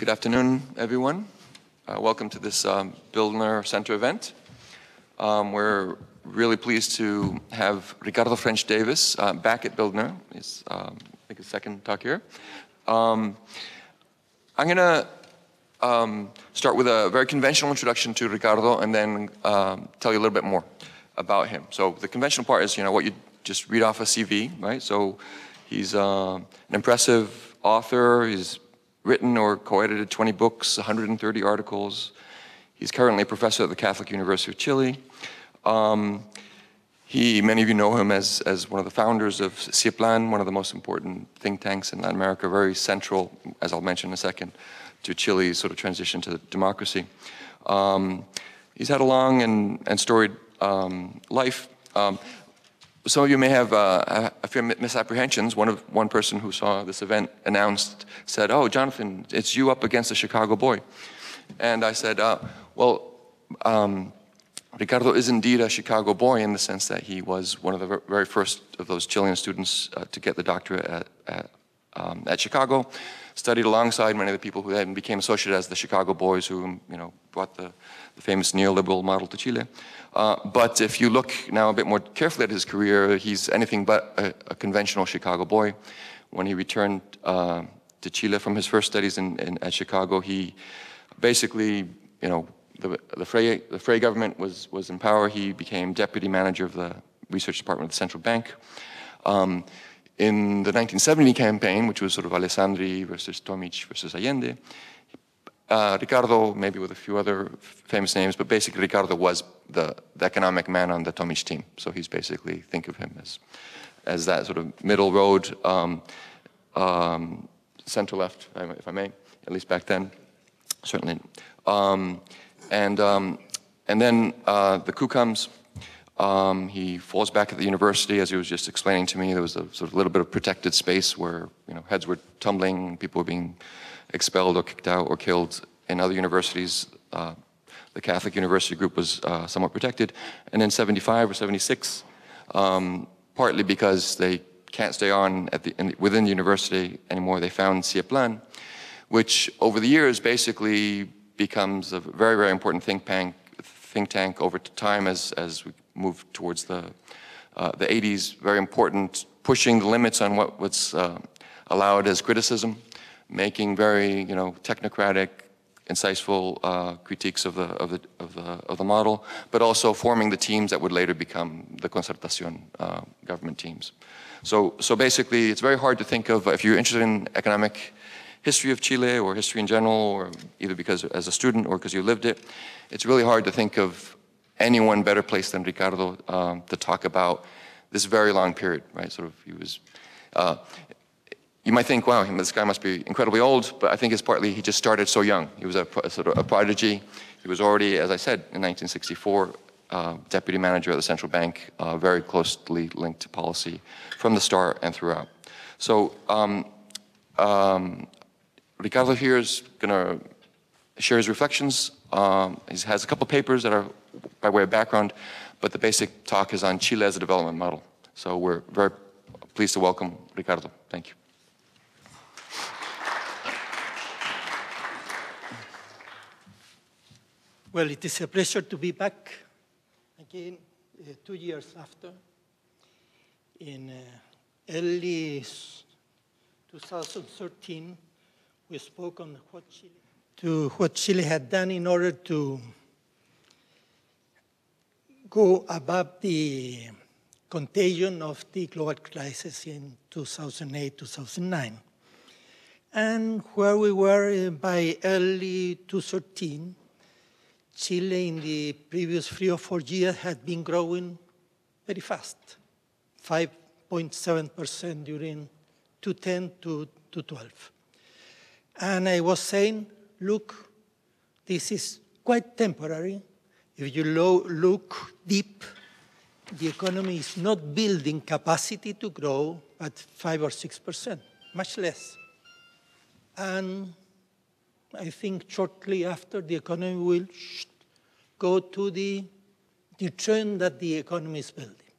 Good afternoon, everyone. Welcome to this Bildner Center event. We're really pleased to have Ricardo Ffrench-Davis back at Bildner. It's, I think, his second talk here. I'm going to start with a very conventional introduction to Ricardo and then tell you a little bit more about him. So the conventional part is, what you just read off a CV, right? So he's an impressive author. He's written or co-edited 20 books, 130 articles. He's currently a professor at the Catholic University of Chile. Many of you know him as one of the founders of Chilean, one of the most important think tanks in Latin America, very central, as I'll mention in a second, to Chile's sort of transition to democracy. He's had a long and storied life. Some of you may have a few misapprehensions. One person who saw this event announced said, "Oh, Jonathan, it's you up against a Chicago boy." And I said, Ricardo is indeed a Chicago boy in the sense that he was one of the very first of those Chilean students to get the doctorate at Chicago, studied alongside many of the people who then became associated as the Chicago boys who brought the famous neoliberal model to Chile. But if you look now a bit more carefully at his career, he's anything but a conventional Chicago boy. When he returned to Chile from his first studies at Chicago, he basically, the Frey government was in power. He became deputy manager of the research department of the central bank. In the 1970 campaign, which was sort of Alessandri versus Tomic versus Allende, Ricardo, maybe with a few other famous names, but basically Ricardo was the economic man on the Tomic team. So he's basically, think of him as that sort of middle road, center left, if I may, at least back then, certainly. And then the coup comes. He falls back at the university, as he was just explaining to me. There was a sort of little bit of protected space where heads were tumbling, people were being expelled or kicked out or killed. In other universities, the Catholic University group was somewhat protected. And in 75 or 76, partly because they can't stay on within the university anymore, they found Chilean, which over the years basically becomes a very, very important think tank over time as we move towards the 80s, very important, pushing the limits on what's allowed as criticism, making very technocratic, insightful critiques of the model, but also forming the teams that would later become the Concertación government teams. So basically, it's very hard to think of, if you're interested in economic history of Chile or history in general, or either because as a student or because you lived it, it's really hard to think of anyone better placed than Ricardo to talk about this very long period, right? Sort of, he was, you might think, wow, this guy must be incredibly old, but I think it's partly he just started so young. He was sort of a prodigy. He was already, as I said, in 1964, deputy manager of the central bank, very closely linked to policy from the start and throughout. So Ricardo here is going to share his reflections. He has a couple papers that are by way of background, but the basic talk is on Chile as a development model. So we're very pleased to welcome Ricardo. Thank you. Well, it is a pleasure to be back again 2 years after. In early 2013, we spoke on what Chile had done in order to go above the contagion of the global crisis in 2008, 2009. And where we were by early 2013, Chile in the previous 3 or 4 years had been growing very fast, 5.7% during 2010 to 2012. And I was saying, look, this is quite temporary. If you look deep, the economy is not building capacity to grow at 5 or 6%, much less. And I think shortly after, the economy will go to the trend that the economy is building.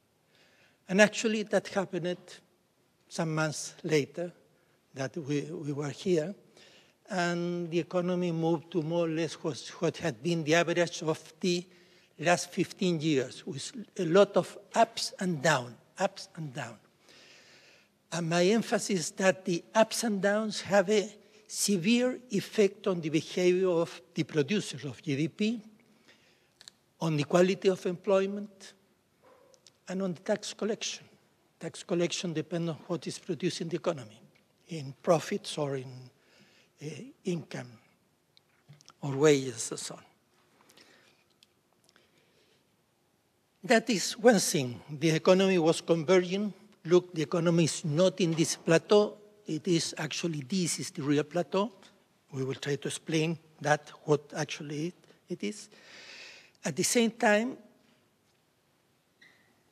And actually, that happened some months later that we were here. and the economy moved to more or less what had been the average of the last 15 years, with a lot of ups and downs, ups and downs. And my emphasis is that the ups and downs have a severe effect on the behavior of the producers of GDP, on the quality of employment, and on the tax collection. Tax collection depends on what is produced in the economy, in profits or in income or wages and so on. That is one thing. The economy was converging. Look, the economy is not in this plateau. It is actually, this is the real plateau. We will try to explain that, what actually it is. At the same time,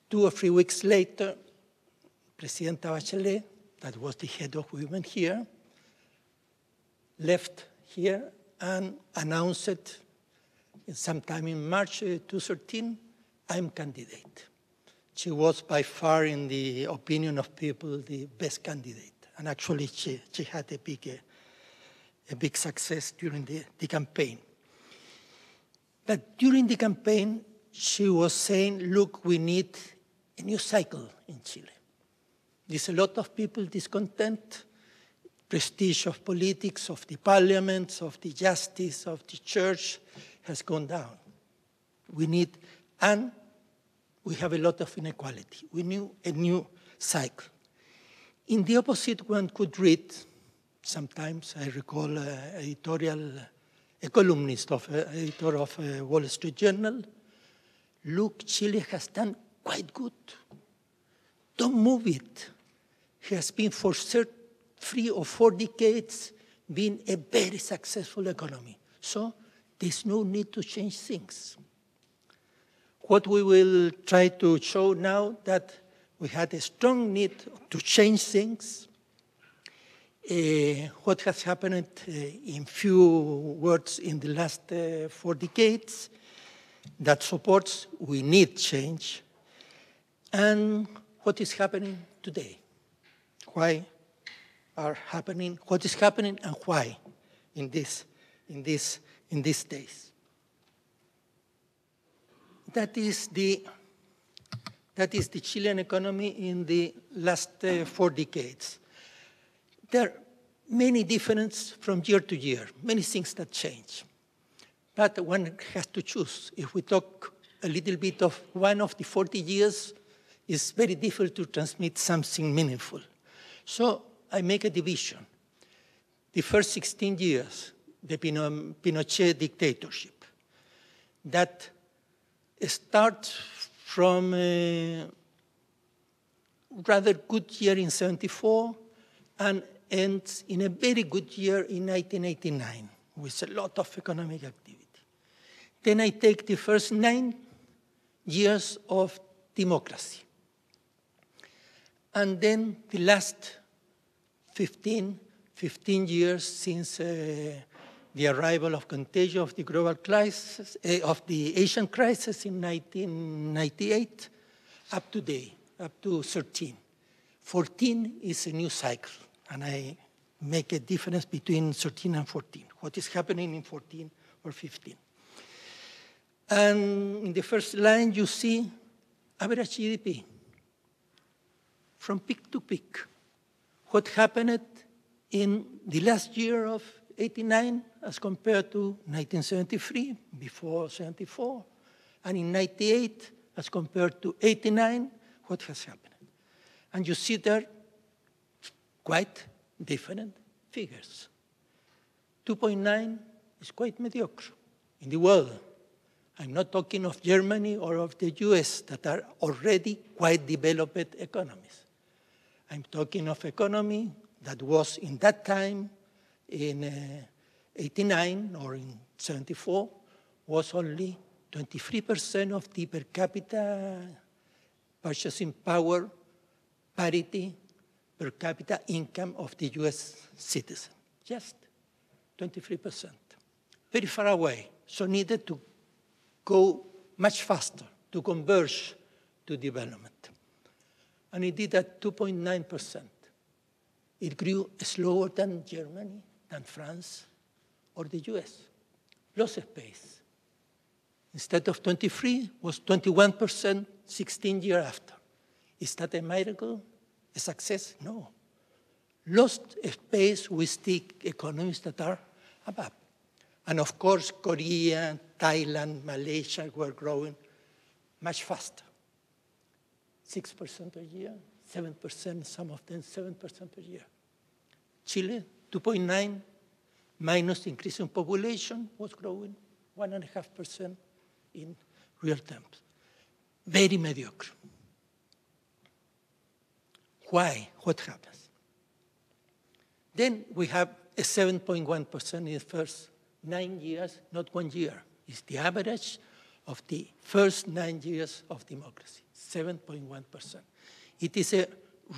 2 or 3 weeks later, Presidenta Bachelet, that was the head of women here, left here and announced it sometime in March 2013, I'm candidate. She was by far, in the opinion of people, the best candidate. And actually, she had a big success during the campaign. But during the campaign, she was saying, look, we need a new cycle in Chile. There's a lot of people discontent. Prestige of politics, of the parliaments, of the justice, of the church has gone down. We need, and we have a lot of inequality. We need a new cycle. In the opposite, one could read, sometimes I recall a columnist of editor of Wall Street Journal, look, Chile has done quite good. Don't move it. It has been for 3 or 4 decades been a very successful economy. So there's no need to change things. What we will try to show now that we had a strong need to change things. What has happened in few words in the last 4 decades that supports we need change, and what is happening today. Why are happening, what is happening and why in these days. That is the Chilean economy in the last 4 decades. There are many differences from year to year, many things that change. But one has to choose. If we talk a little bit of one of the 40 years, it's very difficult to transmit something meaningful. So I make a division. The first 16 years, the Pinochet dictatorship, that starts from a rather good year in 1974 and ends in a very good year in 1989 with a lot of economic activity. Then I take the first 9 years of democracy. And then the last 15 years since the arrival of contagion of the global crisis, of the Asian crisis in 1998, up to today, up to 13. 14 is a new cycle, and I make a difference between 13 and 14, what is happening in 14 or 15. And in the first line, you see average GDP from peak to peak. What happened in the last year of 89 as compared to 1973, before 74, and in 98 as compared to 89, what has happened? And you see there quite different figures. 2.9 is quite mediocre in the world. I'm not talking of Germany or of the US that are already quite developed economies. I'm talking of economy that was in that time, in 89 or in 74, was only 23% of the per capita purchasing power parity per capita income of the US citizen. Just 23%. Very far away. So needed to go much faster to converge to development. And it did at 2.9%. It grew slower than Germany, than France or the US. Lost space. Instead of 23, was 21% 16 years after. Is that a miracle? A success? No. Lost space with the economies that are above. And of course, Korea, Thailand, Malaysia were growing much faster. 6% a year, 7%, some of them 7% per year. Chile, 2.9, minus increase in population, was growing 1.5% in real terms. Very mediocre. Why? What happens? Then we have a 7.1% in the first 9 years, not 1 year. It's the average of the first 9 years of democracy, 7.1%. It is a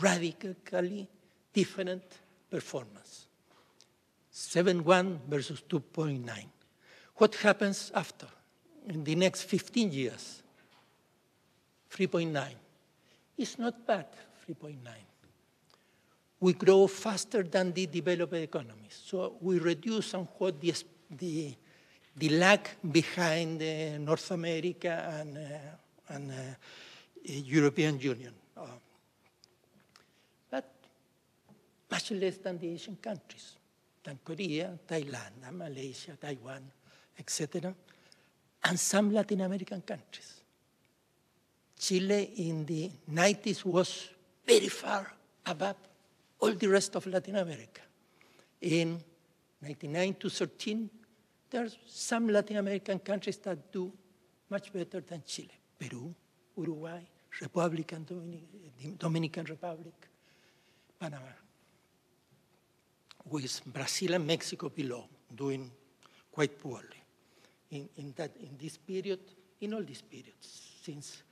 radically different performance. 7.1 versus 2.9. What happens after? In the next 15 years, 3.9. It's not bad, 3.9. We grow faster than the developed economies. So we reduce somewhat the lag behind North America and European Union. But much less than the Asian countries, than Korea, Thailand, Malaysia, Taiwan, etc., and some Latin American countries. Chile in the 90s was very far above all the rest of Latin America. In 99 to 13, there's some Latin American countries that do much better than Chile. Peru, Uruguay, Dominican Republic, Panama. With Brazil and Mexico below, doing quite poorly. In this period, in all these periods, since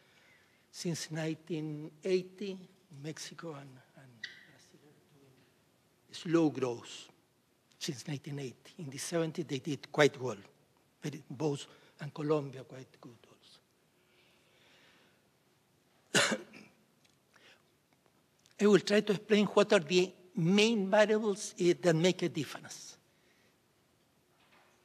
1980, Mexico and Brazil are doing slow growth since 1980. In the 70s, they did quite well, both, and Colombia quite good also. I will try to explain what are the main variables that make a difference.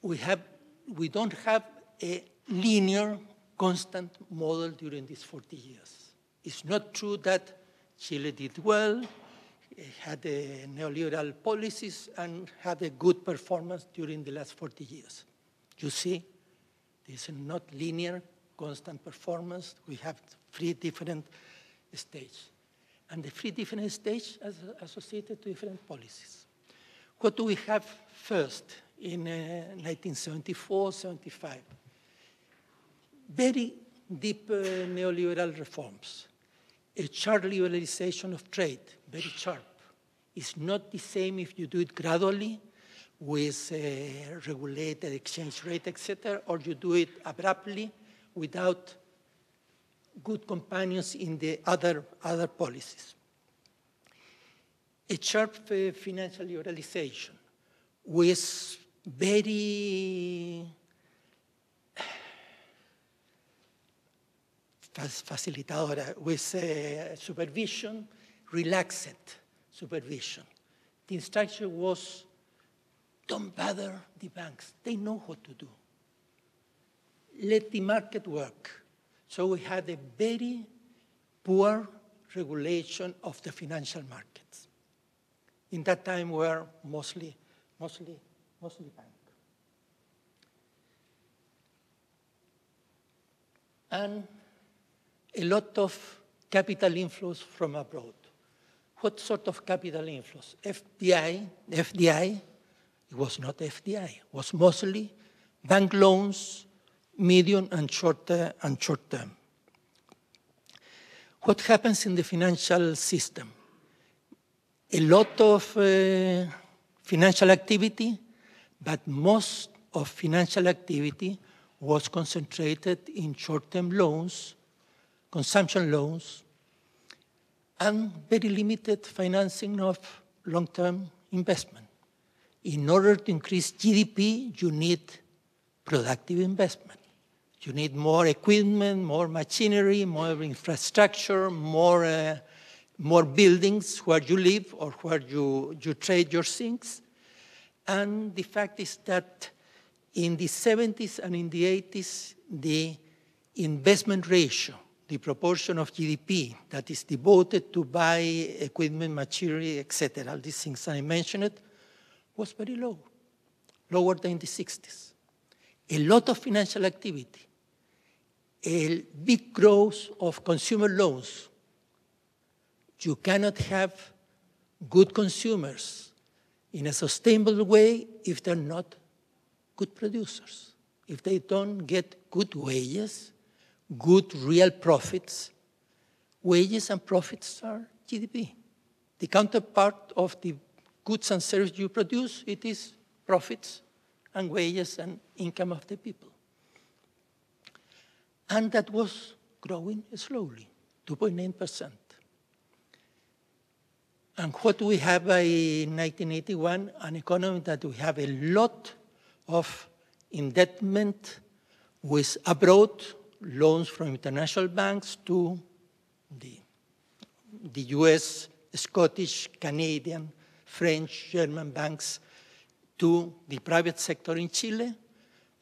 We don't have a linear, constant model during these 40 years. It's not true that Chile did well, had neoliberal policies, and had a good performance during the last 40 years. You see, this is not linear, constant performance. We have 3 different stages. And the 3 different stages are associated to different policies. What do we have first in 1974, 75? Very deep neoliberal reforms. A sharp liberalization of trade, very sharp. It's not the same if you do it gradually with regulated exchange rate, etc., or you do it abruptly without good companions in the other policies. A sharp financial liberalization with very facilitadora, with supervision, relaxed supervision. The instruction was, don't bother the banks. They know what to do. Let the market work. So we had a very poor regulation of the financial markets. In that time, we were mostly bank. And a lot of capital inflows from abroad. What sort of capital inflows? FDI, it was not FDI, it was mostly bank loans, medium and short term. What happens in the financial system? A lot of financial activity, but most of financial activity was concentrated in short-term loans, consumption loans, and very limited financing of long-term investment. In order to increase GDP, you need productive investment. You need more equipment, more machinery, more infrastructure, more buildings where you live or where you trade your things. And the fact is that in the 70s and in the 80s, the investment ratio, the proportion of GDP that is devoted to buy equipment, machinery, etc., all these things I mentioned, was very low, lower than in the 60s. A lot of financial activity, a big growth of consumer loans. You cannot have good consumers in a sustainable way if they're not good producers. If they don't get good wages, good real profits, wages and profits are GDP. The counterpart of the goods and services you produce, it is profits and wages and income of the people. And that was growing slowly, 2.9%. And what we have by 1981, an economy that we have a lot of indebtedness with abroad, loans from international banks to the US, Scottish, Canadian, French, German banks, to the private sector in Chile,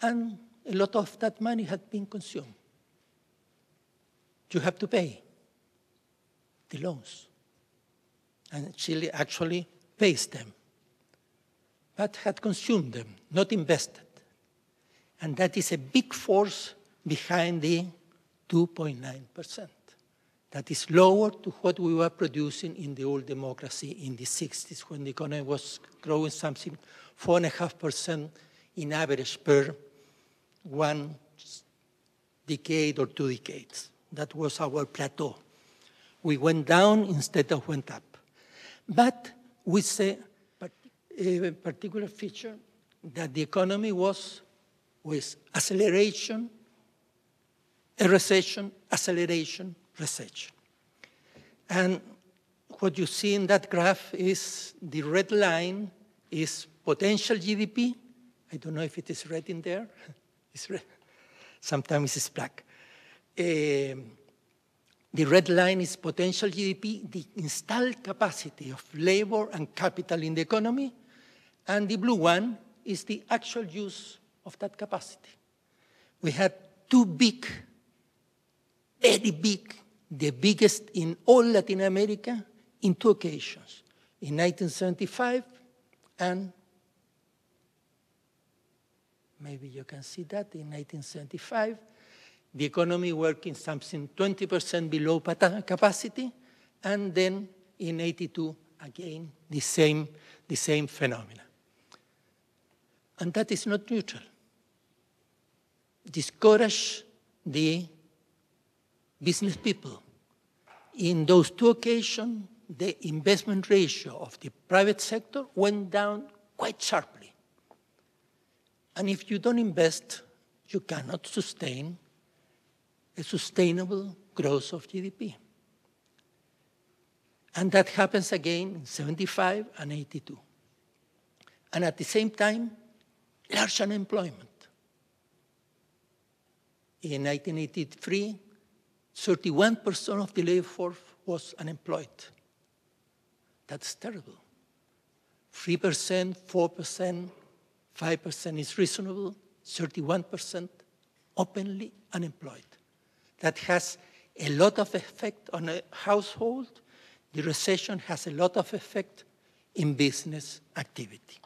and a lot of that money had been consumed. You have to pay the loans. And Chile actually pays them, but had consumed them, not invested. And that is a big force behind the 2.9%. That is lower to what we were producing in the old democracy in the 60s, when the economy was growing something 4.5% in average per one decade or 2 decades. That was our plateau. We went down instead of went up. But with a particular feature that the economy was with acceleration, a recession, acceleration, recession. And what you see in that graph is the red line is potential GDP. I don't know if it is red in there. It's red. Sometimes it's black. The red line is potential GDP, the installed capacity of labor and capital in the economy, and the blue one is the actual use of that capacity. We had two big, very big, the biggest in all Latin America, in 2 occasions, in 1975 and maybe you can see that in 1975, the economy working something 20% below capacity, and then in 82, again, the same phenomena. And that is not neutral. Discourage the business people. In those 2 occasions, the investment ratio of the private sector went down quite sharply. And if you don't invest, you cannot sustain a sustainable growth of GDP. And that happens again in 75 and 82. And at the same time, large unemployment. In 1983, 31% of the labor force was unemployed. That's terrible. 3%, 4%, 5% is reasonable, 31% openly unemployed. That has a lot of effect on a household. The recession has a lot of effect in business activity.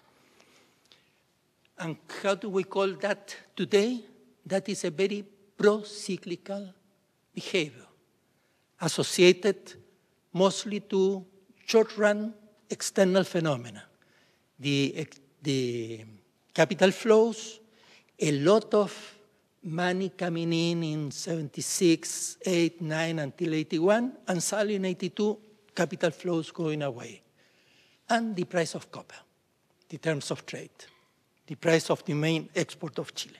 And how do we call that today? That is a very pro-cyclical behavior, associated mostly to short-run external phenomena. The capital flows, a lot of money coming in 76, 8, 9, until 81, and suddenly in 82, capital flows going away. And the price of copper, the terms of trade, the price of the main export of Chile.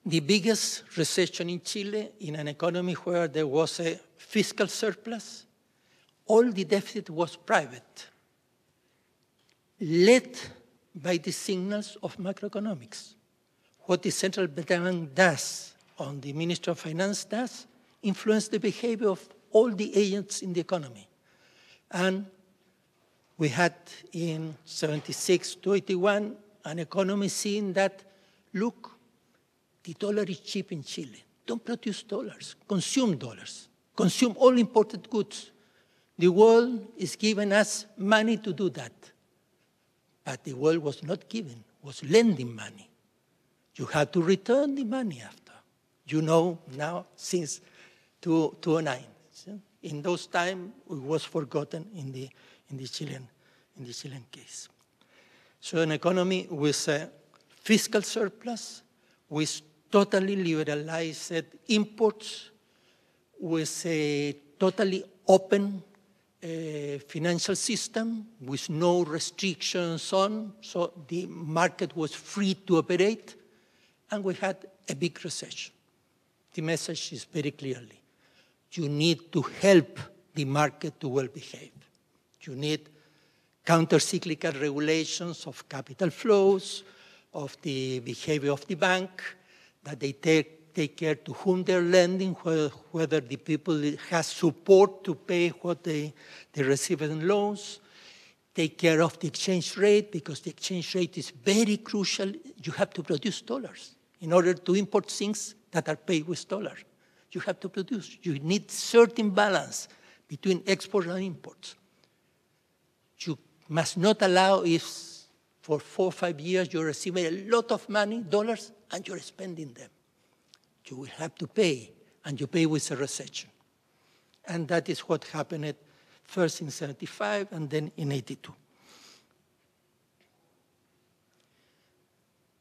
The biggest recession in Chile, in an economy where there was a fiscal surplus, all the deficit was private, led by the signals of macroeconomics. What the central bank does, on the Ministry of Finance does, influence the behavior of all the agents in the economy. And we had in 76 to 81 an economy seeing that, look, the dollar is cheap in Chile. Don't produce dollars, consume dollars. Consume all imported goods. The world is giving us money to do that. But the world was not giving, was lending money. You have to return the money after. You know now since 2009. In those times, it was forgotten in the Chilean case. So an economy with a fiscal surplus, with totally liberalized imports, with a totally open financial system with no restrictions on, so the market was free to operate, and we had a big recession. The message is very clearly, you need to help the market to well behave. You need counter-cyclical regulations of capital flows, of the behavior of the bank, that they take care to whom they're lending, whether the people have support to pay what they receive in loans, take care of the exchange rate, because the exchange rate is very crucial. You have to produce dollars in order to import things that are paid with dollars. You have to produce. You need certain balance between exports and imports. You must not allow if for 4 or 5 years you're receiving a lot of money, dollars, and you're spending them. You will have to pay, and you pay with a recession. And that is what happened first in 75 and then in 82.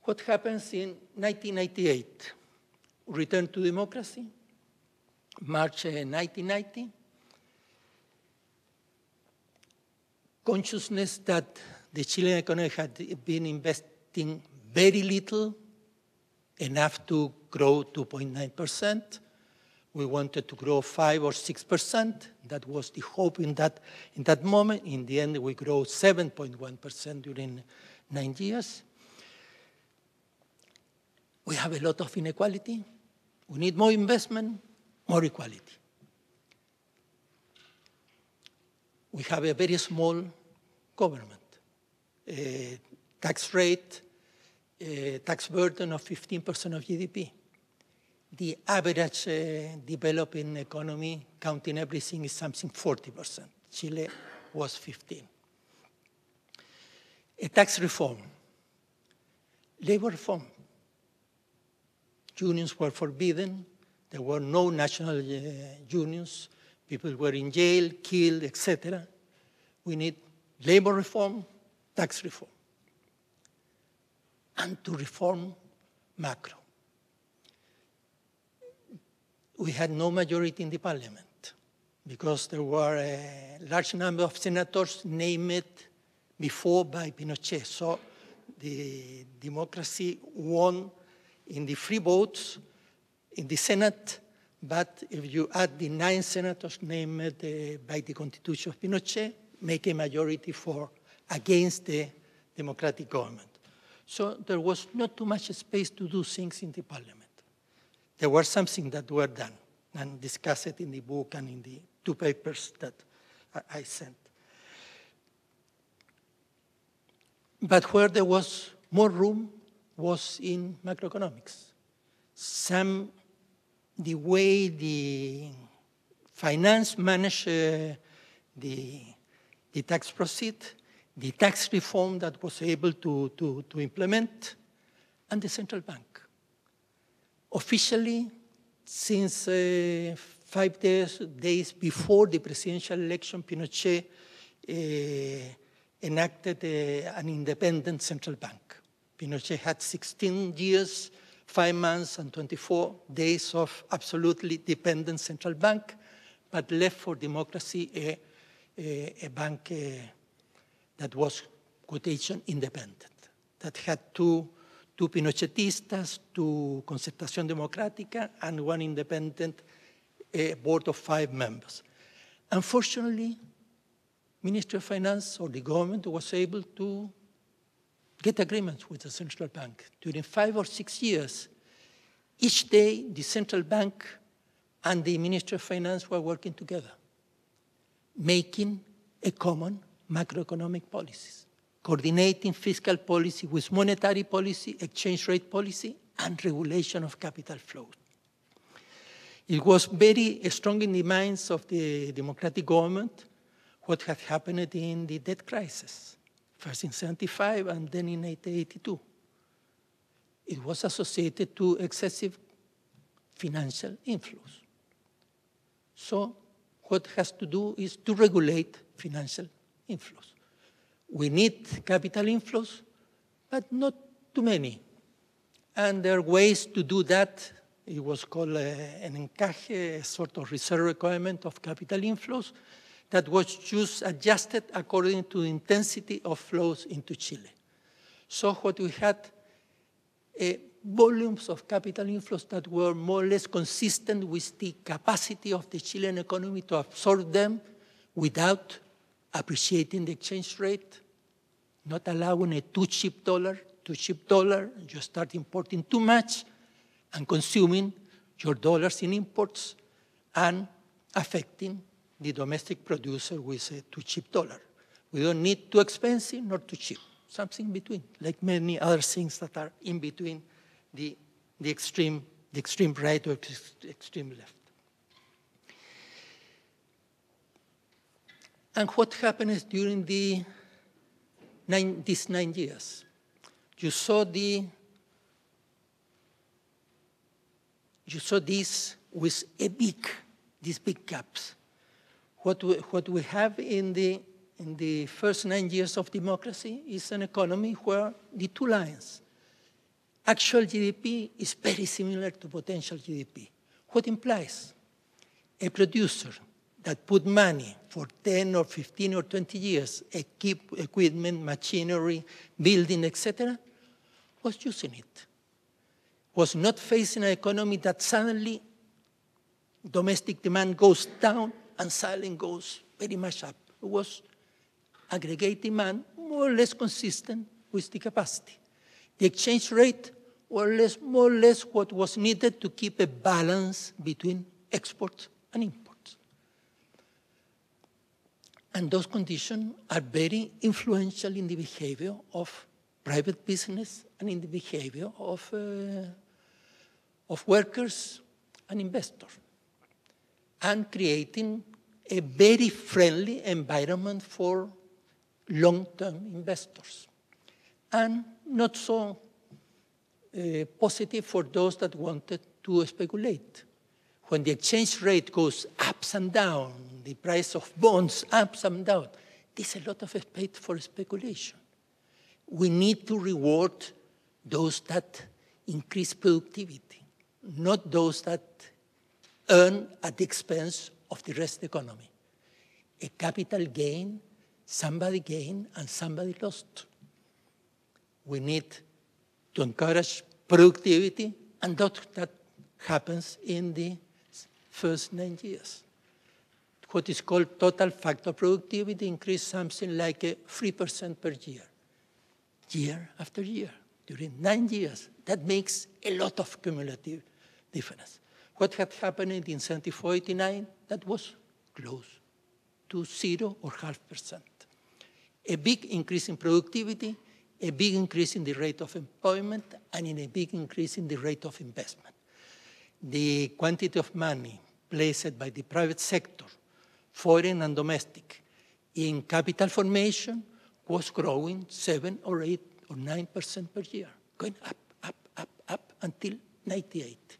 What happens in 1998? Return to democracy, March 1990. Consciousness that the Chilean economy had been investing very little, enough to grow 2.9%. We wanted to grow 5 or 6%. That was the hope in that moment. In the end, we grew 7.1% during 9 years. We have a lot of inequality. We need more investment, more equality. We have a very small government, tax rate, tax burden of 15% of GDP. The average developing economy, counting everything, is something 40%. Chile was 15%. A tax reform, labor reform. Unions were forbidden. There were no national unions. People were in jail, killed, etc. We need labor reform, tax reform, and to reform macro. We had no majority in the parliament because there were a large number of senators named before by Pinochet. So the democracy won in the free votes in the Senate, but if you add the 9 senators named by the Constitution of Pinochet, make a majority against the democratic government. So there was not too much space to do things in the parliament. There were some things that were done and discussed in the book and in the 2 papers that I sent. But where there was more room was in macroeconomics. The way the finance managed the tax proceed, the tax reform that was able to implement, and the central bank. Officially, since 5 days before the presidential election, Pinochet enacted an independent central bank. Pinochet had 16 years, 5 months, and 24 days of absolutely dependent central bank, but left for democracy a bank that was quotation independent, that had two Pinochetistas, 2 Concertación Democrática, and 1 independent board of 5 members. Unfortunately, Ministry of Finance or the government was able to get agreements with the central bank. During 5 or 6 years, each day the central bank and the Ministry of Finance were working together, making a common macroeconomic policies, coordinating fiscal policy with monetary policy, exchange rate policy, and regulation of capital flows. It was very strong in the minds of the democratic government what had happened in the debt crisis, first in 1975 and then in 1982. It was associated to excessive financial inflows. So what has to do is to regulate financial inflows. We need capital inflows, but not too many. And there are ways to do that. It was called an encaje, a sort of reserve requirement of capital inflows that was just adjusted according to the intensity of flows into Chile. So what we had, volumes of capital inflows that were more or less consistent with the capacity of the Chilean economy to absorb them without appreciating the exchange rate, not allowing a too cheap dollar, you start importing too much and consuming your dollars in imports and affecting the domestic producer with a too cheap dollar. We don't need too expensive nor too cheap, something in between, like many other things that are in between the extreme right or extreme left. And what happens during these 9 years? You saw this with these big gaps. What we have in the first 9 years of democracy is an economy where the two lines, actual GDP is very similar to potential GDP. What implies? A producer that put money for 10 or 15 or 20 years, equipment, machinery, building, etc., was using it. Was not facing an economy that suddenly domestic demand goes down and suddenly goes very much up. It was aggregate demand more or less consistent with the capacity. The exchange rate was more or less what was needed to keep a balance between exports and imports. And those conditions are very influential in the behavior of private business and in the behavior of workers and investors, and creating a very friendly environment for long-term investors, and not so positive for those that wanted to speculate. When the exchange rate goes ups and down, the price of bonds ups and down, there's a lot of space for speculation. We need to reward those that increase productivity, not those that earn at the expense of the rest of the economy. A capital gain, somebody gained and somebody lost. We need to encourage productivity, and that happens in the first 9 years. What is called total factor productivity increased something like 3% per year after year, during 9 years. That makes a lot of cumulative difference. What had happened in 1974-89, that was close to 0 or 0.5%. A big increase in productivity, a big increase in the rate of employment, and in a big increase in the rate of investment. The quantity of money placed by the private sector, foreign and domestic, in capital formation was growing 7 or 8 or 9% per year, going up until 98.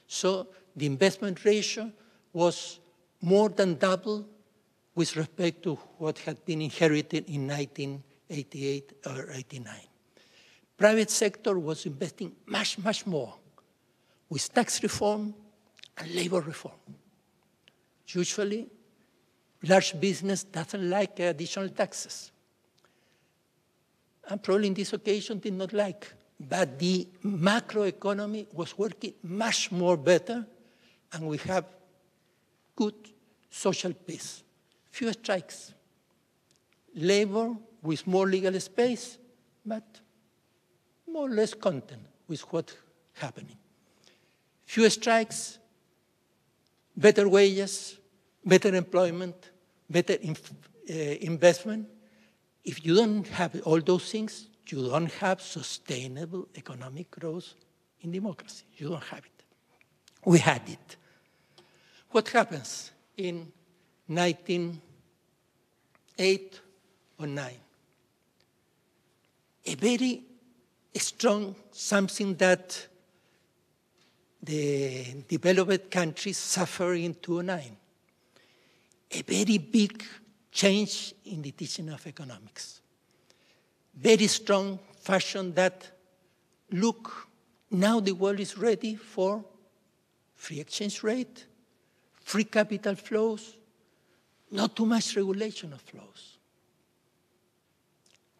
So the investment ratio was more than double with respect to what had been inherited in 1988 or 89. Private sector was investing much more with tax reform and labor reform. Usually, large business doesn't like additional taxes. And probably in this occasion did not like. But the macroeconomy was working much more better, and we have good social peace. Few strikes. Labor with more legal space, but more or less content with what's happening. Few strikes, better wages, better employment, better investment. If you don't have all those things, you don't have sustainable economic growth in democracy. You don't have it. We had it. What happens in 1908 or 9? A very strong something that the developed countries suffer in 2009. A very big change in the teaching of economics. Very strong fashion that, look, now the world is ready for free exchange rate, free capital flows, not too much regulation of flows.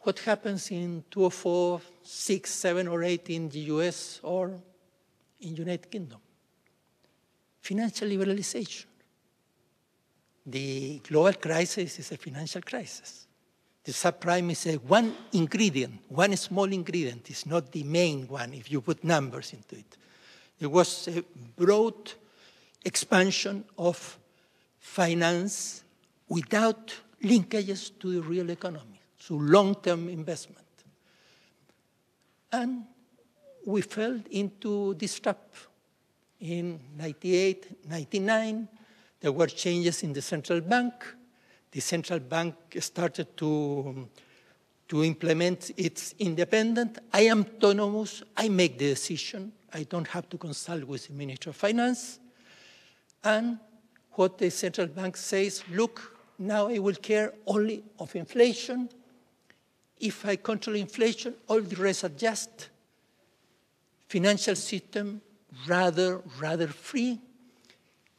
What happens in 2004, 6, 7, or 8 in the US or in United Kingdom? Financial liberalization. The global crisis is a financial crisis. The subprime is one ingredient, one small ingredient. It's not the main one if you put numbers into it. There was a broad expansion of finance without linkages to the real economy, so long-term investment. And we fell into this trap. In 98, 99, there were changes in the central bank. The central bank started to implement its independence. I am autonomous. I make the decision. I don't have to consult with the Minister of Finance. And what the central bank says, look, now I will care only of inflation. If I control inflation, all the rest adjust. Financial system rather free.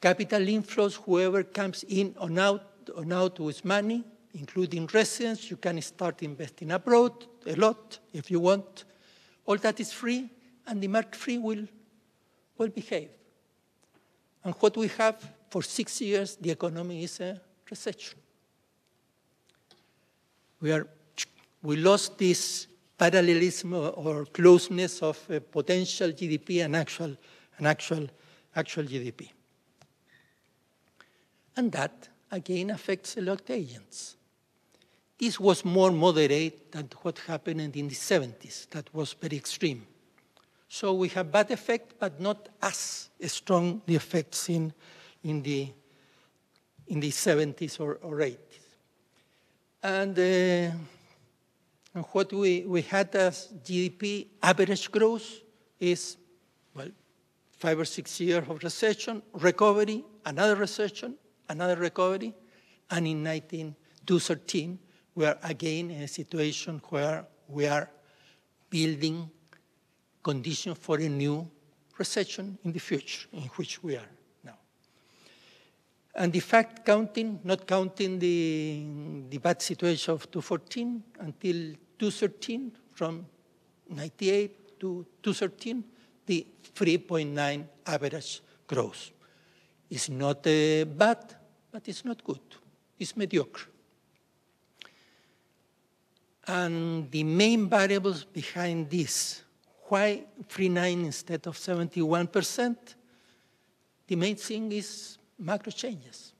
Capital inflows, whoever comes in or out with money, including residents, you can start investing abroad a lot if you want. All that is free, and the market free will behave. And what we have for 6 years, the economy is a recession. We lost this parallelism or closeness of potential GDP and actual GDP. And that, again, affects a lot of agents. This was more moderate than what happened in the 70s. That was very extreme. So we have bad effect, but not as strong the effects in the 70s or 80s. And what we had as GDP average growth is, well, 5 or 6 years of recession, recovery, another recession, another recovery, and in 2013, we are again in a situation where we are building conditions for a new recession in the future, in which we are now. And the fact counting, not counting the bad situation of 2014 until 2013, from 98 to 2013, the 3.9 average growth. It's not bad, but it's not good. It's mediocre. And the main variables behind this, why 39 instead of 71%? The main thing is macro changes.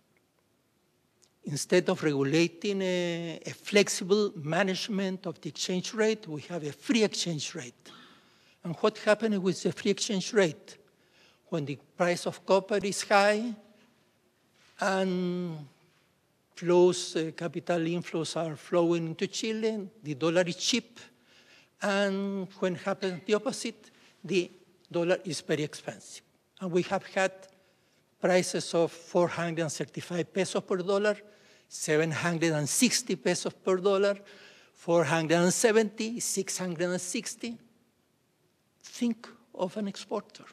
Instead of regulating a flexible management of the exchange rate, we have a free exchange rate. And what happened with the free exchange rate? When the price of copper is high and capital inflows are flowing into Chile, the dollar is cheap, and when happens the opposite, the dollar is very expensive. And we have had prices of 435 pesos per dollar, 760 pesos per dollar, 470, 660. Think of an exporter.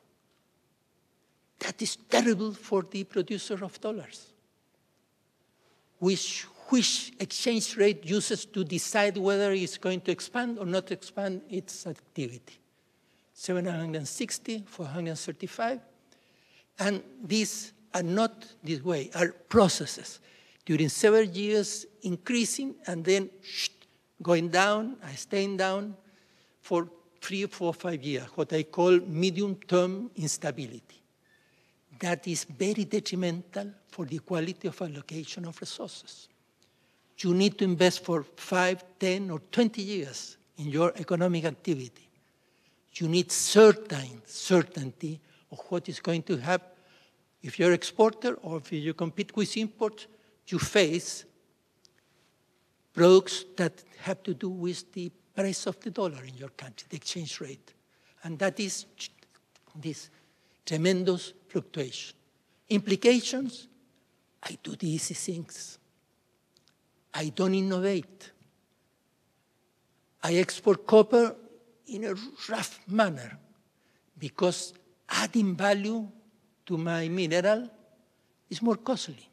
That is terrible for the producer of dollars. Which exchange rate uses to decide whether it's going to expand or not expand its activity? 760, 435. And these are not this way, are processes. During several years, increasing and then going down, staying down for 3, 4, 5 years, what I call medium-term instability. That is very detrimental for the quality of allocation of resources. you need to invest for 5, 10, or 20 years in your economic activity. You need certainty of what is going to happen. If you're an exporter or if you compete with imports, you face products that have to do with the price of the dollar in your country, the exchange rate. And that is this tremendous fluctuation. Implications, I do the easy things. I don't innovate. I export copper in a rough manner because adding value to my mineral is more costly.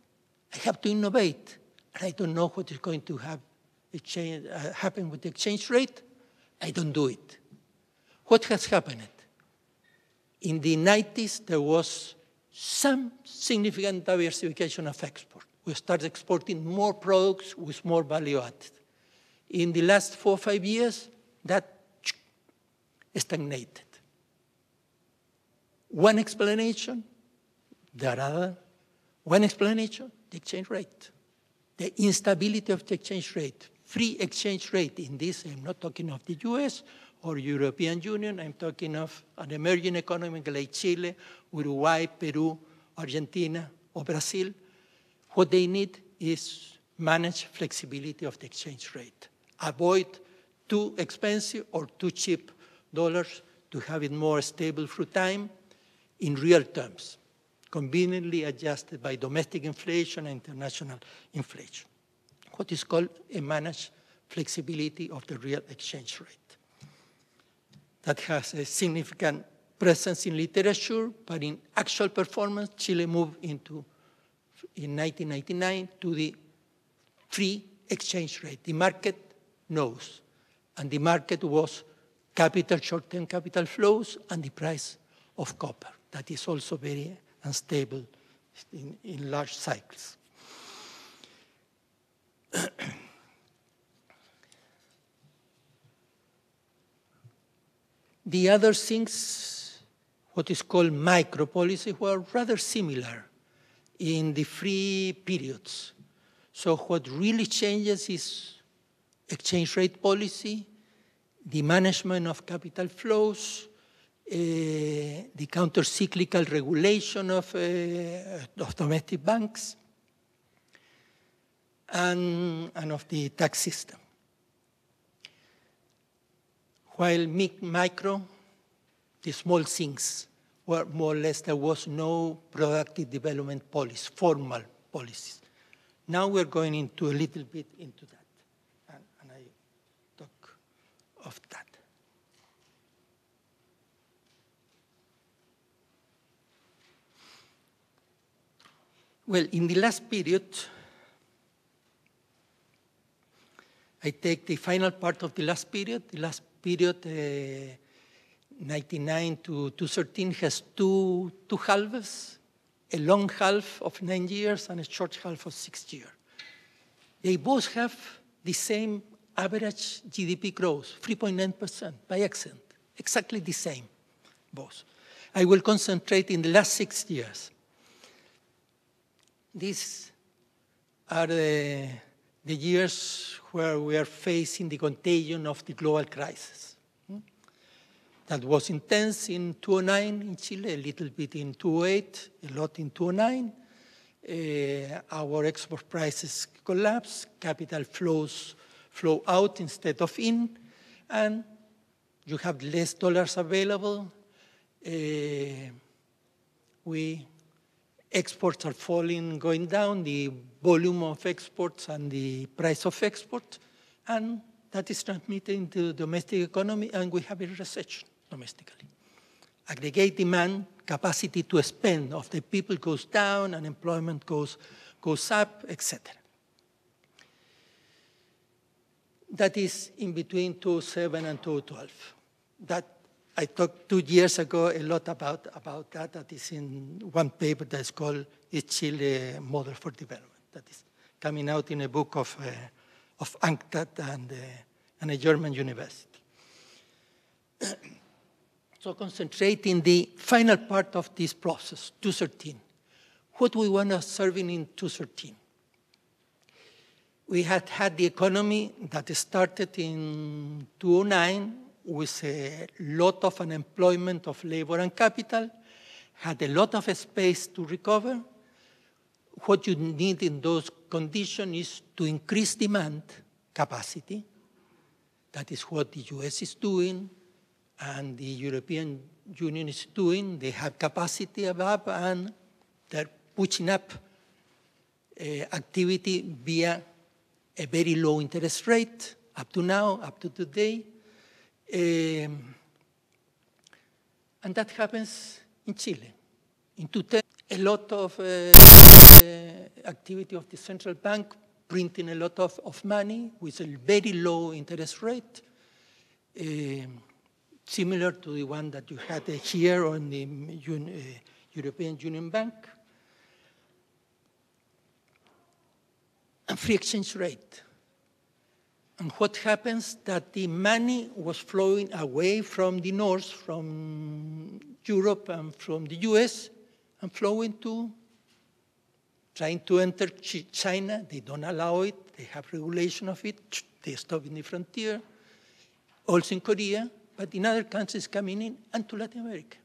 I have to innovate, and I don't know what is going to happen with the exchange rate. I don't do it. What has happened? In the 90s, there was some significant diversification of export. We started exporting more products with more value added. In the last 4 or 5 years, that stagnated. One explanation, there are one explanation, the exchange rate. The instability of the exchange rate. Free exchange rate in this, I'm not talking of the US or European Union, I'm talking of an emerging economy like Chile, Uruguay, Peru, Argentina, or Brazil. What they need is manage flexibility of the exchange rate. Avoid too expensive or too cheap dollars to have it more stable through time in real terms, conveniently adjusted by domestic inflation and international inflation. What is called a managed flexibility of the real exchange rate. That has a significant presence in literature, but in actual performance, Chile moved into, in 1999, to the free exchange rate. The market knows, and the market was capital, short-term capital flows, and the price of copper. That is also very unstable in large cycles. The other things, what is called micro policy, were rather similar in the free periods. So what really changes is exchange rate policy, the management of capital flows, the counter-cyclical regulation of domestic banks, and of the tax system. While micro, the small things, were more or less, there was no productive development policy, formal policies. Now we're going into a little bit into that, and I talk of that. Well, in the last period, I take the final part of the last period. The last period, 99 to 2013, has two halves, a long half of 9 years and a short half of 6 years. They both have the same average GDP growth, 3.9% by accident, exactly the same, both. I will concentrate in the last 6 years. These are the years where we are facing the contagion of the global crisis. That was intense in 2009 in Chile, a little bit in 2008, a lot in 2009. Our export prices collapse, capital flows flow out instead of in, and you have less dollars available. Exports are falling, going down, the volume of exports and the price of export, and that is transmitted into the domestic economy, and we have a recession domestically. Aggregate demand, capacity to spend of the people goes down, unemployment goes up, etc. That is in between 2007 and 2012. That I talked 2 years ago a lot about that. That is in one paper that is called "Is Chile Model for Development?" That is coming out in a book of UNCTAD and a German university. So concentrate in the final part of this process, 2013. What we want to observe in 2013. We had the economy that started in 2009 with a lot of unemployment of labor and capital, had a lot of space to recover. What you need in those conditions is to increase demand capacity. That is what the US is doing and the European Union is doing. They have capacity above and they're pushing up activity via a very low interest rate up to now, up to today. And that happens in Chile. In 2010, a lot of activity of the central bank printing a lot of money with a very low interest rate, similar to the one that you had here on the European Union Bank. And free exchange rate. And what happens that the money was flowing away from the north, from Europe and from the US, and flowing to, trying to enter China. They don't allow it. They have regulation of it. They stop in the frontier. Also in Korea, but in other countries coming in, and to Latin America.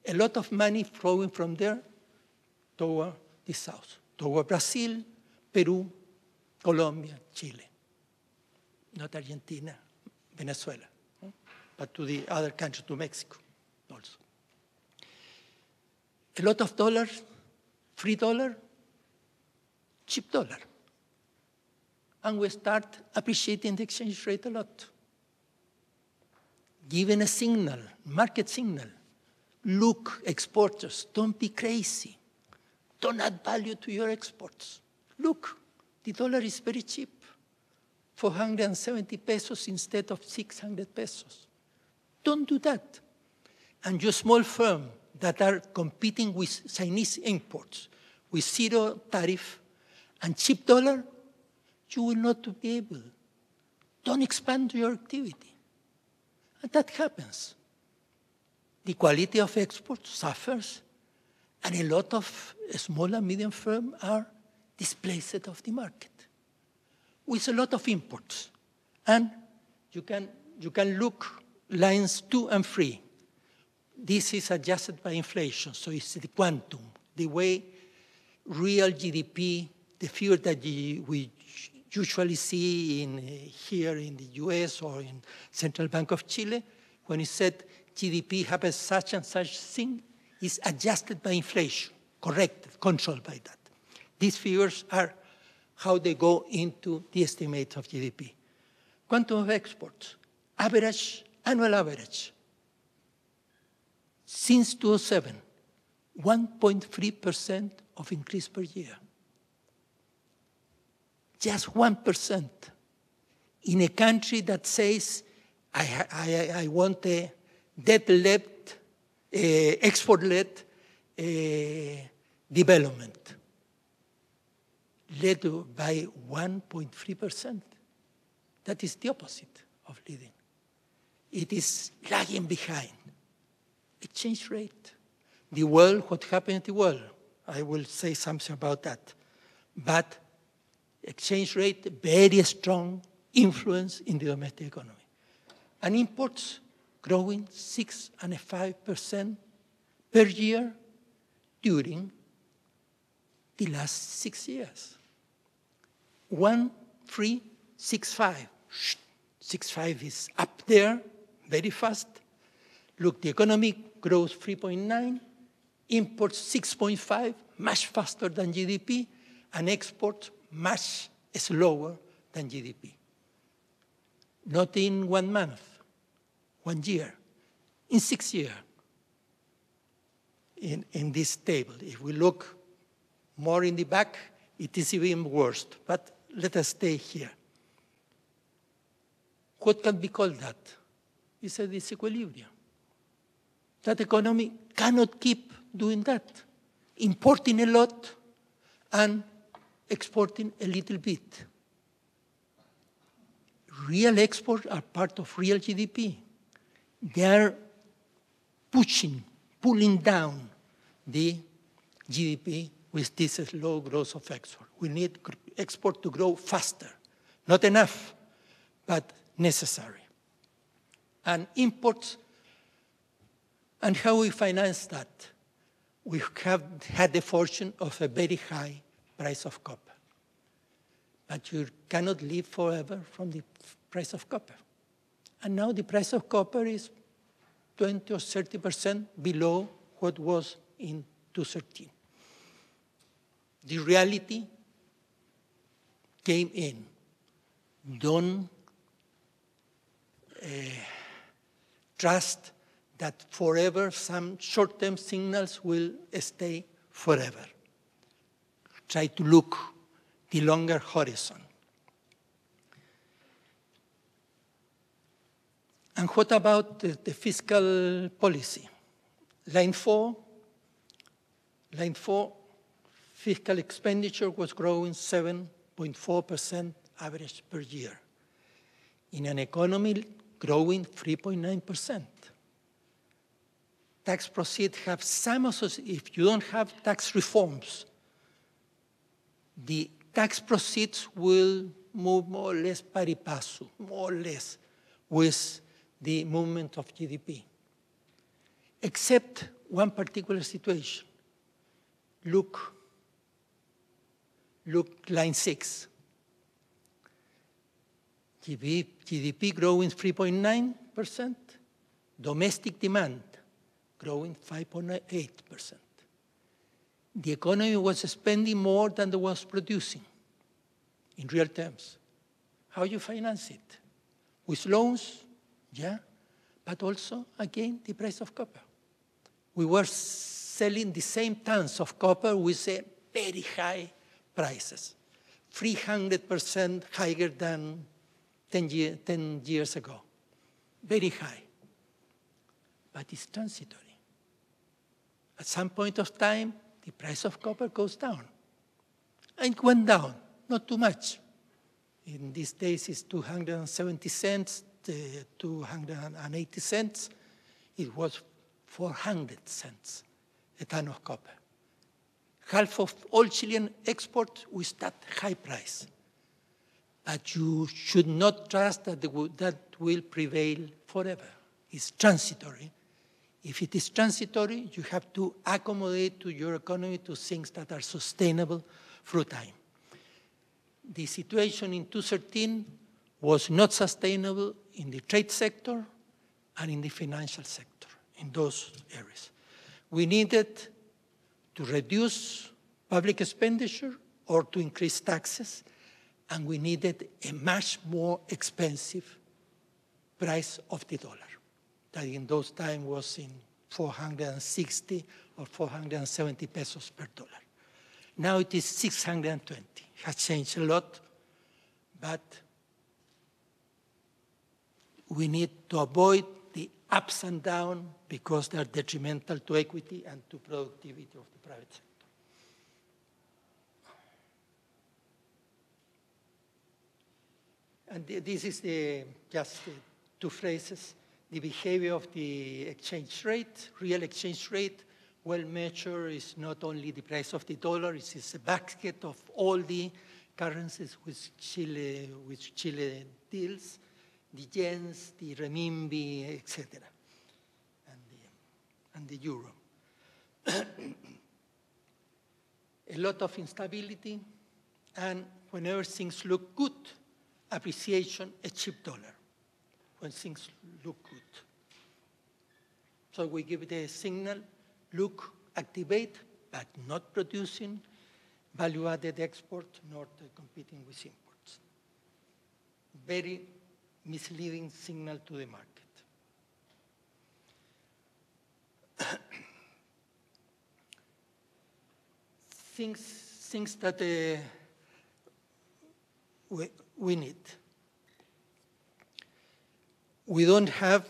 A lot of money flowing from there toward the south, toward Brazil, Peru, Colombia, Chile. Not Argentina, Venezuela, but to the other countries, to Mexico also. A lot of dollars, free dollar, cheap dollar. And we start appreciating the exchange rate a lot. Given a signal, market signal, look, exporters, don't be crazy. Don't add value to your exports. Look, the dollar is very cheap, 470 pesos instead of 600 pesos. Don't do that. And your small firm that are competing with Chinese imports with zero tariff and cheap dollar, you will not be able. Don't expand your activity. And that happens. The quality of exports suffers, and a lot of small and medium firms are displaced of the market with a lot of imports. And you can look lines 2 and 3. This is adjusted by inflation, so it's the quantum, the way real GDP, the figure that we usually see here in the US or in Central Bank of Chile, when it said GDP happens such and such thing, is adjusted by inflation, corrected, controlled by that. These figures are how they go into the estimate of GDP. Quantum of exports, average, annual average. Since 2007, 1.3% of increase per year. Just 1%. In a country that says, I want a debt-led, export-led development, led by 1.3%. That is the opposite of leading. It is lagging behind. Exchange rate. The world, what happened in the world? I will say something about that. But exchange rate, very strong influence in the domestic economy. And imports growing 6.5% per year during the last 6 years. 1.365. 6.5 is up there, very fast. Look, the economy grows 3.9, imports 6.5, much faster than GDP, and exports much slower than GDP. Not in 1 month, 1 year, in 6 years. In this table, if we look more in the back, it is even worse, but let us stay here. What can be called that? It's a disequilibrium. That economy cannot keep doing that, importing a lot and exporting a little bit. Real exports are part of real GDP. They are pulling down the GDP with this slow growth of export. We need export to grow faster. Not enough, but necessary. And imports, and how we finance that? We have had the fortune of a very high price of copper. But you cannot live forever from the price of copper. And now the price of copper is 20 or 30% below what was in 2013. The reality came in. Don't trust that forever some short-term signals will stay forever. Try to look the longer horizon. And what about the fiscal policy? Line 4, fiscal expenditure was growing 7.4% average per year. In an economy growing 3.9%. Tax proceeds have some if you don't have tax reforms, the tax proceeds will move more or less pari passu, more or less, with the movement of GDP. Except one particular situation. Look line 6. GDP growing 3.9%, domestic demand growing 5.8%. The economy was spending more than it was producing in real terms. How you finance it? With loans, yeah, but also, again, the price of copper. We were selling the same tons of copper with very high prices, 300% higher than 10 years ago. Very high. But it's transitory. At some point of time, the price of copper goes down. And it went down, not too much. In these days, it's 270 cents, 280 cents. It was 400 cents a ton of copper. Half of all Chilean export with that high price. But you should not trust that that will prevail forever. It's transitory. If it is transitory, you have to accommodate to your economy to things that are sustainable through time. The situation in 2013 was not sustainable in the trade sector and in the financial sector, in those areas. We needed to reduce public expenditure or to increase taxes, and we needed a much more expensive price of the dollar. That in those times was in 460 or 470 pesos per dollar. Now it is 620. It has changed a lot, but we need to avoid the ups and downs because they are detrimental to equity and to productivity of the private sector. And this is just two phrases. The behavior of the exchange rate, real exchange rate, well measured is not only the price of the dollar, it is a basket of all the currencies which Chile deals, the yens, the renminbi, etc., and the euro. A lot of instability, and whenever things look good, appreciation, a cheap dollar. When things look good. So we give the signal, look, activate, but not producing value-added export, not competing with imports. Very misleading signal to the market. Things that we need. We don't have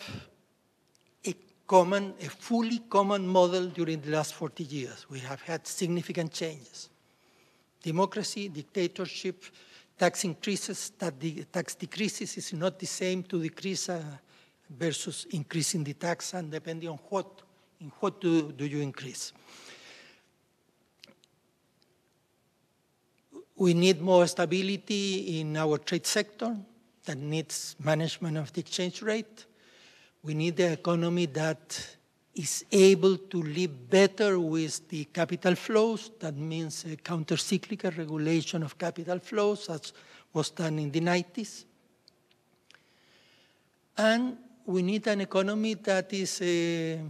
a fully common model during the last 40 years. We have had significant changes. Democracy, dictatorship, tax increases, tax decreases is not the same to decrease versus increasing the tax, and depending on what do you increase. We need more stability in our trade sector that needs management of the exchange rate. We need an economy that is able to live better with the capital flows. That means a counter-cyclical regulation of capital flows, as was done in the 90s. And we need an economy that is a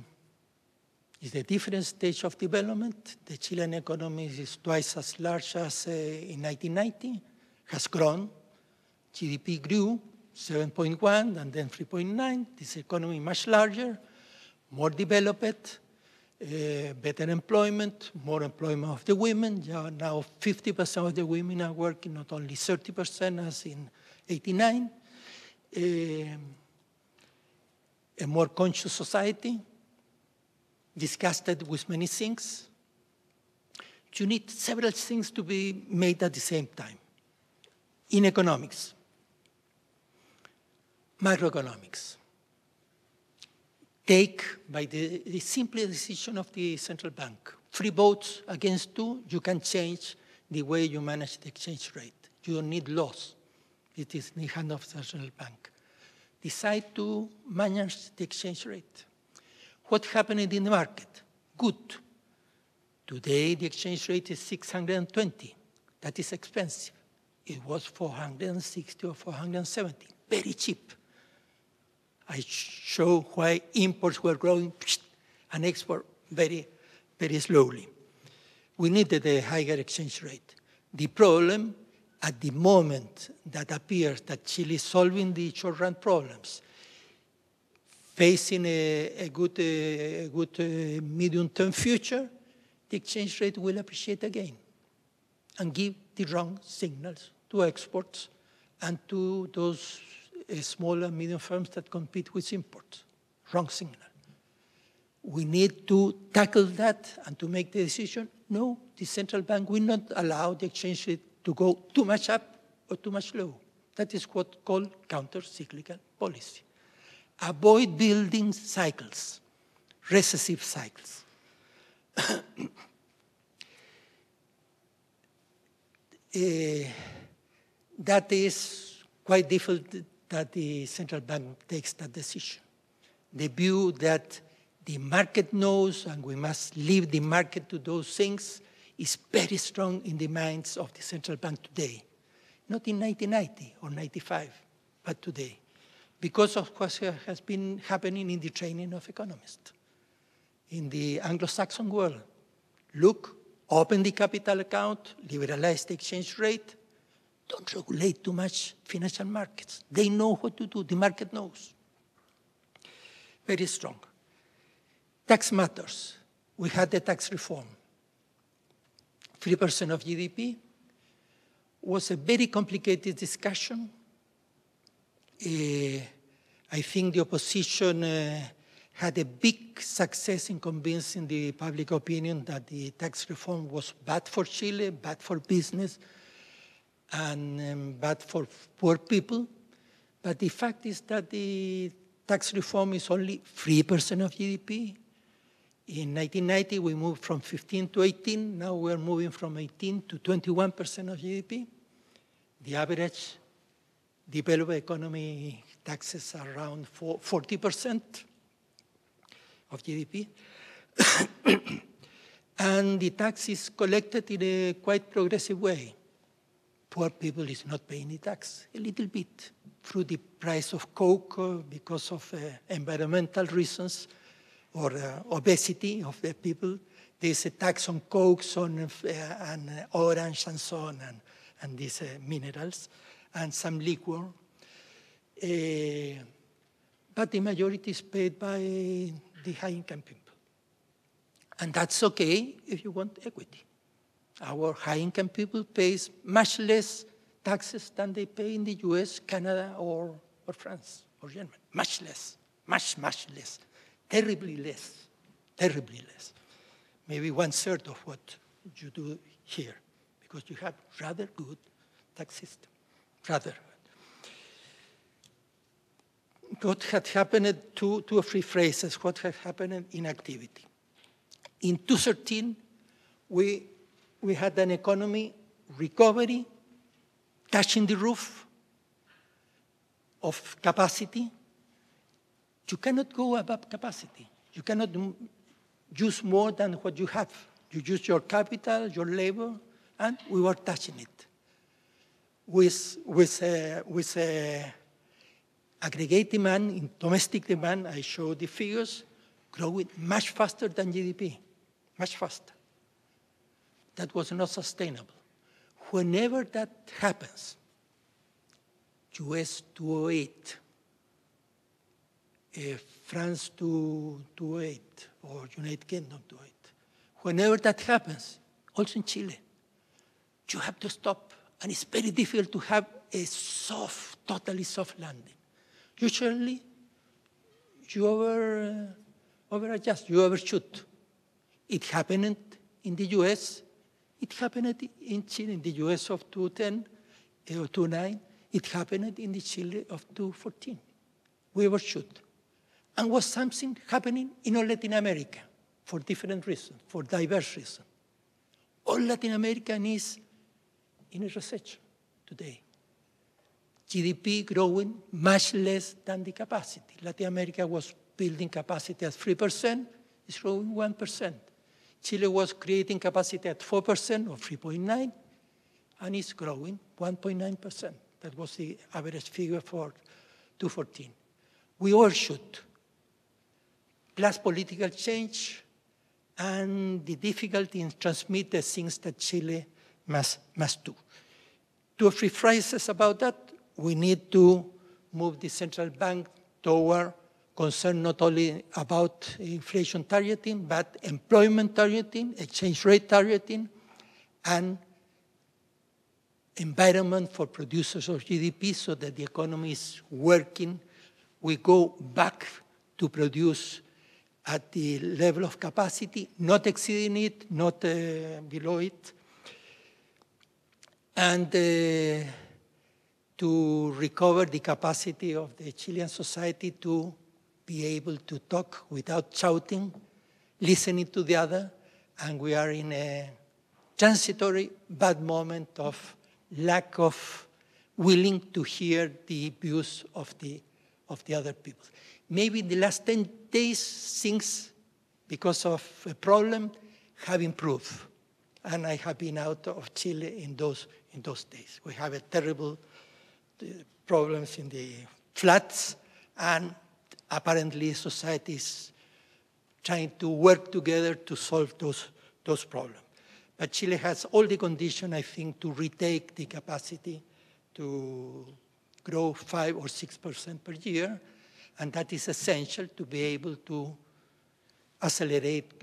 different stage of development. The Chilean economy is twice as large as in 1990, has grown. GDP grew 7.1 and then 3.9. This economy much larger, more developed, better employment, more employment of the women. Yeah, now 50% of the women are working, not only 30% as in 89. A more conscious society, disgusted with many things. You need several things to be made at the same time. In economics, macroeconomics, take by the simple decision of the central bank. 3 votes against 2, you can change the way you manage the exchange rate. You don't need laws. It is in the hand of the central bank. Decide to manage the exchange rate. What happened in the market? Good. Today, the exchange rate is 620. That is expensive. It was 460 or 470, very cheap. I show why imports were growing and export very, very slowly. We needed a higher exchange rate. The problem, at the moment that appears that Chile is solving the short-run problems, facing a good medium-term future, the exchange rate will appreciate again and give the wrong signals to exports and to those small and medium firms that compete with imports. Wrong signal. We need to tackle that and to make the decision, no, the central bank will not allow the exchange rate to go too much up or too much low. That is what's called counter-cyclical policy. Avoid building cycles, recessive cycles. That is quite difficult that the central bank takes that decision. The view that the market knows and we must leave the market to those things is very strong in the minds of the central bank today. Not in 1990 or 95, but today. Because of what has been happening in the training of economists. In the Anglo-Saxon world, look, open the capital account, liberalize the exchange rate, don't regulate too much financial markets. They know what to do, the market knows. Very strong. Tax matters. We had the tax reform. 3% of GDP was a very complicated discussion. I think the opposition had a big success in convincing the public opinion that the tax reform was bad for Chile, bad for business, and bad for poor people. But the fact is that the tax reform is only 3% of GDP. In 1990, we moved from 15 to 18. Now we're moving from 18 to 21% of GDP. The average developed economy taxes are around 40% of GDP. And the tax is collected in a quite progressive way. Poor people is not paying the tax, a little bit, through the price of Coke because of environmental reasons or obesity of the people. There's a tax on Coke, and orange and so on, and these minerals, and some liquor. But the majority is paid by the high-income people. And that's okay if you want equity. Our high-income people pays much less taxes than they pay in the US, Canada, or France, or Germany. Much less, much less. Terribly less, terribly less. Maybe 1/3 of what you do here, because you have rather good tax system, rather. What had happened, two or three phrases, what had happened in activity. In 2013, we had an economy recovery, touching the roof of capacity. You cannot go above capacity. You cannot use more than what you have. You use your capital, your labor, and we were touching it. With aggregate demand, in domestic demand, I show the figures, growing much faster than GDP, much faster. That was not sustainable. Whenever that happens, US 208, France 208, or United Kingdom 208, whenever that happens, also in Chile, you have to stop. And it's very difficult to have a soft, totally soft landing. Usually, you over-adjust, you overshoot. It happened in the US, it happened in Chile, in the US of 2010, or 2009, it happened in the Chile of 2014. We overshoot. And was something happening in all Latin America for different reasons, for diverse reasons. All Latin America is in a recession today. GDP growing much less than the capacity. Latin America was building capacity at 3%, it's growing 1%. Chile was creating capacity at 4% or 3.9, and it's growing 1.9%. That was the average figure for 2014. We overshoot. Plus political change and the difficulty in transmit the things that Chile must do. Two or three phrases about that. We need to move the central bank toward concern not only about inflation targeting, but employment targeting, exchange rate targeting, and environment for producers of GDP so that the economy is working. We go back to produce at the level of capacity, not exceeding it, not below it, and to recover the capacity of the Chilean society to be able to talk without shouting, listening to the other, and we are in a transitory bad moment of lack of willing to hear the views of the other people. Maybe in the last 10 days, things, because of a problem, have improved. And I have been out of Chile in those days. We have a terrible problems in the floods, and apparently society is trying to work together to solve those problems. But Chile has all the conditions, I think, to retake the capacity to grow 5 or 6% per year, and that is essential to be able to accelerate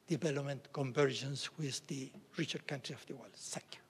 development convergence with the richer countries of the world. Thank you.